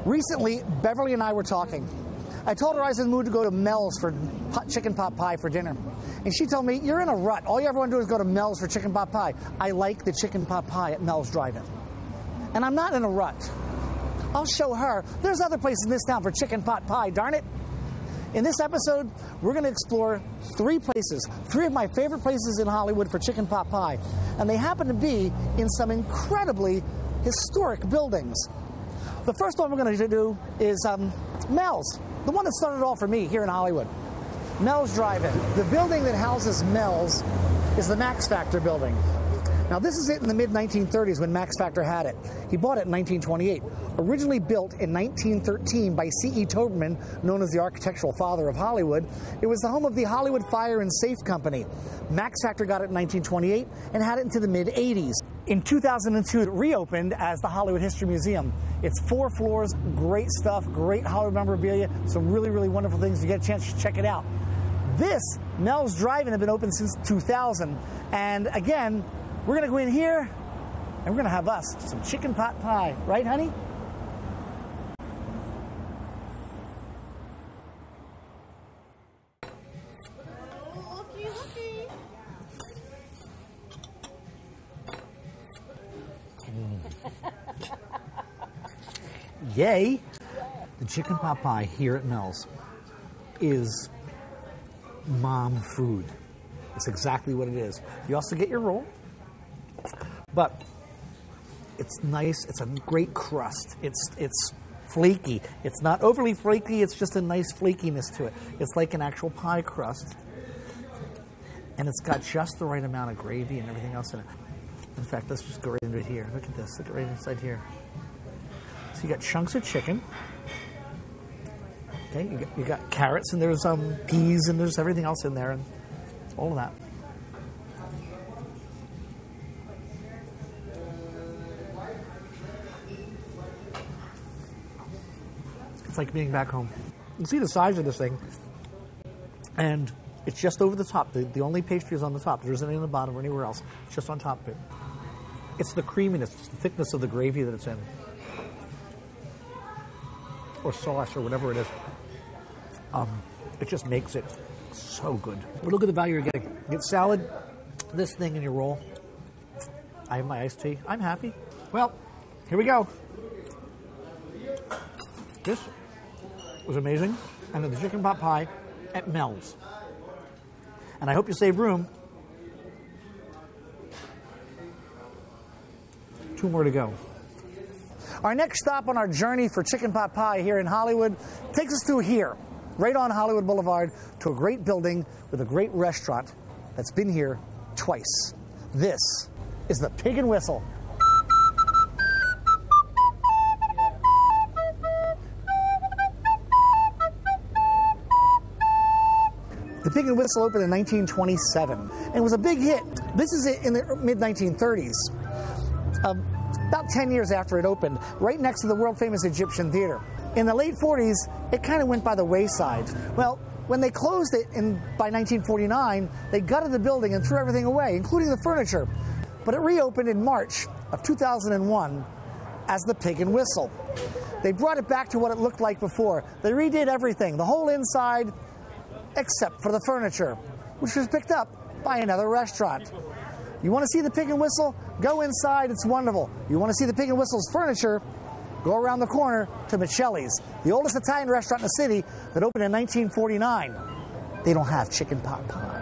Recently, Beverly and I were talking. I told her I was in the mood to go to Mel's for chicken pot pie for dinner. And she told me, you're in a rut. All you ever want to do is go to Mel's for chicken pot pie. I like the chicken pot pie at Mel's Drive-In. And I'm not in a rut. I'll show her. There's other places in this town for chicken pot pie, darn it. In this episode, we're going to explore three places, three of my favorite places in Hollywood for chicken pot pie. And they happen to be in some incredibly historic buildings. The first one we're going to do is Mel's, the one that started it all for me here in Hollywood. Mel's Drive-In. The building that houses Mel's is the Max Factor building. Now, this is it in the mid-1930s when Max Factor had it. He bought it in 1928. Originally built in 1913 by C.E. Toberman, known as the architectural father of Hollywood, it was the home of the Hollywood Fire and Safe Company. Max Factor got it in 1928 and had it into the mid-80s. In 2002, it reopened as the Hollywood History Museum. It's 4 floors, great stuff, great Hollywood memorabilia, some really, really wonderful things. You get a chance to check it out. This, Mel's Drive-In, had been open since 2000. And again, we're going to go in here, and we're going to have us some chicken pot pie. Right, honey? Looky, looky. Yay! The chicken pot pie here at Mel's is mom food. It's exactly what it is. You also get your roll. But it's nice. It's a great crust. It's flaky. It's not overly flaky. It's just a nice flakiness to it. It's like an actual pie crust. And it's got just the right amount of gravy and everything else in it. In fact, let's just go right into it here. Look at this. Look right inside here. So you got chunks of chicken. Okay, you got carrots and there's peas and there's everything else in there and all of that. It's like being back home. You can see the size of this thing, and it's just over the top. The only pastry is on the top. There isn't any on the bottom or anywhere else. It's just on top of it. It's the creaminess, it's the thickness of the gravy that it's in, or sauce, or whatever it is. It just makes it so good. But look at the value you're getting. You get salad, this thing, and your roll. I have my iced tea. I'm happy. Well, here we go. This was amazing, and the chicken pot pie at Mel's. And I hope you save room. 2 more to go. Our next stop on our journey for chicken pot pie here in Hollywood takes us to here, right on Hollywood Boulevard, to a great building with a great restaurant that's been here twice. This is the Pig and Whistle. The Pig and Whistle opened in 1927 and was a big hit. This is it in the mid-1930s. About 10 years after it opened, right next to the world-famous Egyptian Theater. In the late 40s, it kind of went by the wayside. Well, when they closed it by 1949, they gutted the building and threw everything away, including the furniture. But it reopened in March of 2001 as the Pig and Whistle. They brought it back to what it looked like before. They redid everything, the whole inside, except for the furniture, which was picked up by another restaurant. You want to see the Pig and Whistle? Go inside, it's wonderful. You want to see the Pig and Whistle's furniture? Go around the corner to Michelli's, the oldest Italian restaurant in the city that opened in 1949. They don't have chicken pot pie.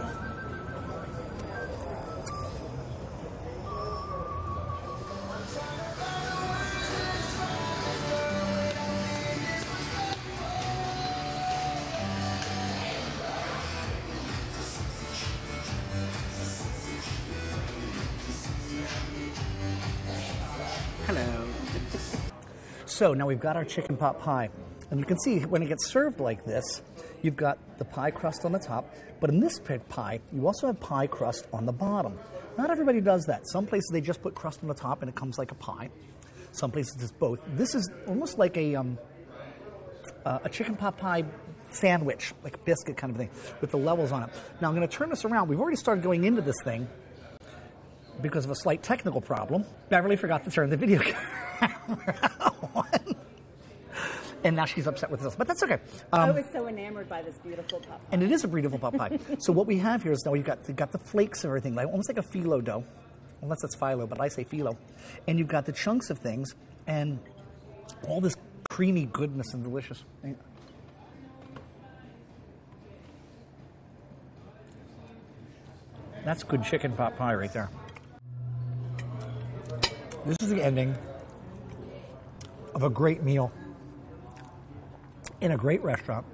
Hello. So now we've got our chicken pot pie. And you can see when it gets served like this, you've got the pie crust on the top. But in this pie, you also have pie crust on the bottom. Not everybody does that. Some places they just put crust on the top and it comes like a pie. Some places it's both. This is almost like a chicken pot pie sandwich, like a biscuit kind of thing, with the levels on it. Now I'm going to turn this around. We've already started going into this thing because of a slight technical problem. Beverly forgot to turn the video camera on. And now she's upset with us, but that's okay. I was so enamored by this beautiful pot pie. And it is a beautiful pot pie. So what we have here is now you've got the flakes of everything, like almost like a phyllo dough, unless it's phyllo, but I say phyllo. And you've got the chunks of things and all this creamy goodness and delicious. That's good chicken pot pie right there. This is the ending of a great meal in a great restaurant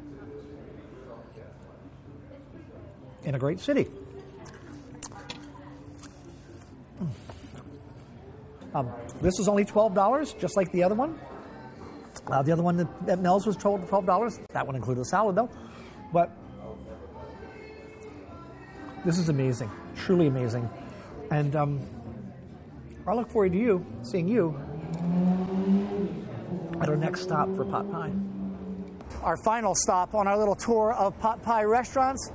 in a great city. This is only $12, just like the other one. The other one at Mel's was $12. That one included a salad, though. But this is amazing, truly amazing. And I look forward to seeing you at our next stop for pot pie. Our final stop on our little tour of pot pie restaurants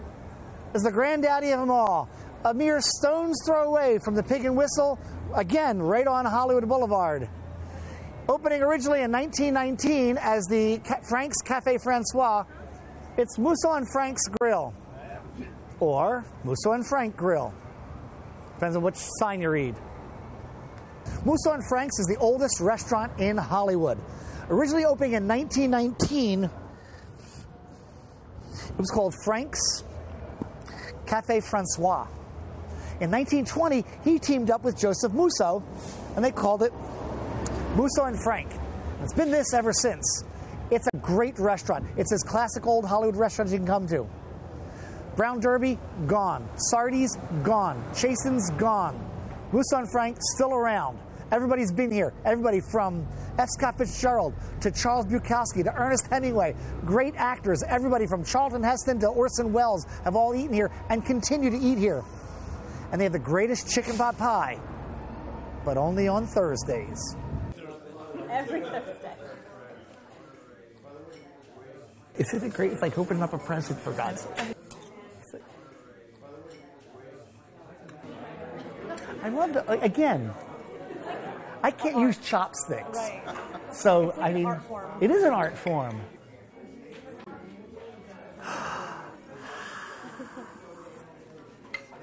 is the granddaddy of them all, a mere stone's throw away from the Pig and Whistle, again, right on Hollywood Boulevard. Opening originally in 1919 as the Frank's Café Francois, it's Musso and Frank's Grill, or Musso and Frank Grill. Depends on which sign you read. Musso and Frank's is the oldest restaurant in Hollywood. Originally opening in 1919, it was called Frank's Café Francois. In 1920, he teamed up with Joseph Musso, and they called it Musso and Frank. It's been this ever since. It's a great restaurant. It's as classic old Hollywood restaurant as you can come to. Brown Derby, gone. Sardi's, gone. Chasen's, gone. Musso and Frank, still around. Everybody's been here. Everybody from F. Scott Fitzgerald to Charles Bukowski to Ernest Hemingway. Great actors. Everybody from Charlton Heston to Orson Welles have all eaten here and continue to eat here. And they have the greatest chicken pot pie, but only on Thursdays. Every Thursday. Isn't it great? It's like opening up a present for God's sake. I love that. Again, I can't use chopsticks. Right. So, It's like I mean, an art form. It is an art form.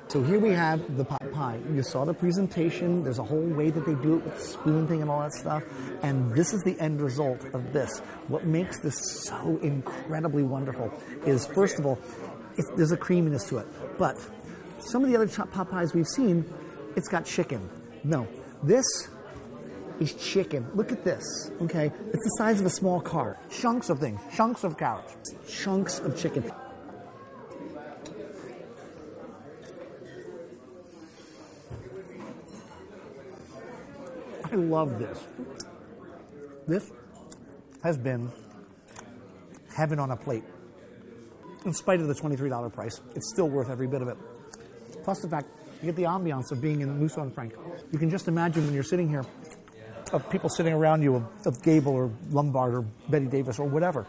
So here we have the pot pie. You saw the presentation. There's a whole way that they do it with the spoon thing and all that stuff. And this is the end result of this. What makes this so incredibly wonderful is, first of all, there's a creaminess to it. But some of the other pot pies we've seen, it's got chicken. No, this is chicken. Look at this, okay? It's the size of a small car. Chunks of things, chunks of carrots, chunks of chicken. I love this. This has been heaven on a plate. In spite of the $23 price, it's still worth every bit of it. Plus the fact you get the ambiance of being in Musso and Frank. You can just imagine when you're sitting here, of people sitting around you, of Gable or Lombard or Betty Davis or whatever.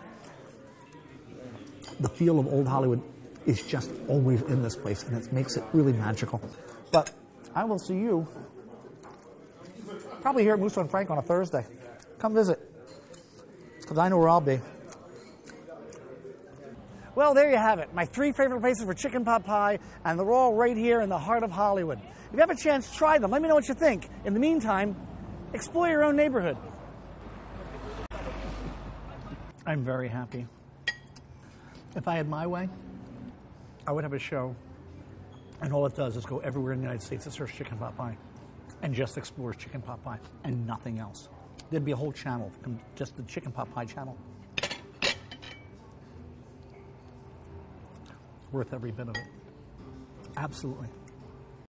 The feel of old Hollywood is just always in this place, and it makes it really magical. But I will see you probably here at Musso and Frank on a Thursday. Come visit, because I know where I'll be. Well, there you have it. My 3 favorite places for chicken pot pie, and they're all right here in the heart of Hollywood. If you have a chance, try them. Let me know what you think. In the meantime, explore your own neighborhood. I'm very happy. If I had my way, I would have a show, and all it does is go everywhere in the United States that serves chicken pot pie and just explores chicken pot pie and nothing else. There'd be a whole channel, just the chicken pot pie channel. Worth every bit of it. Absolutely.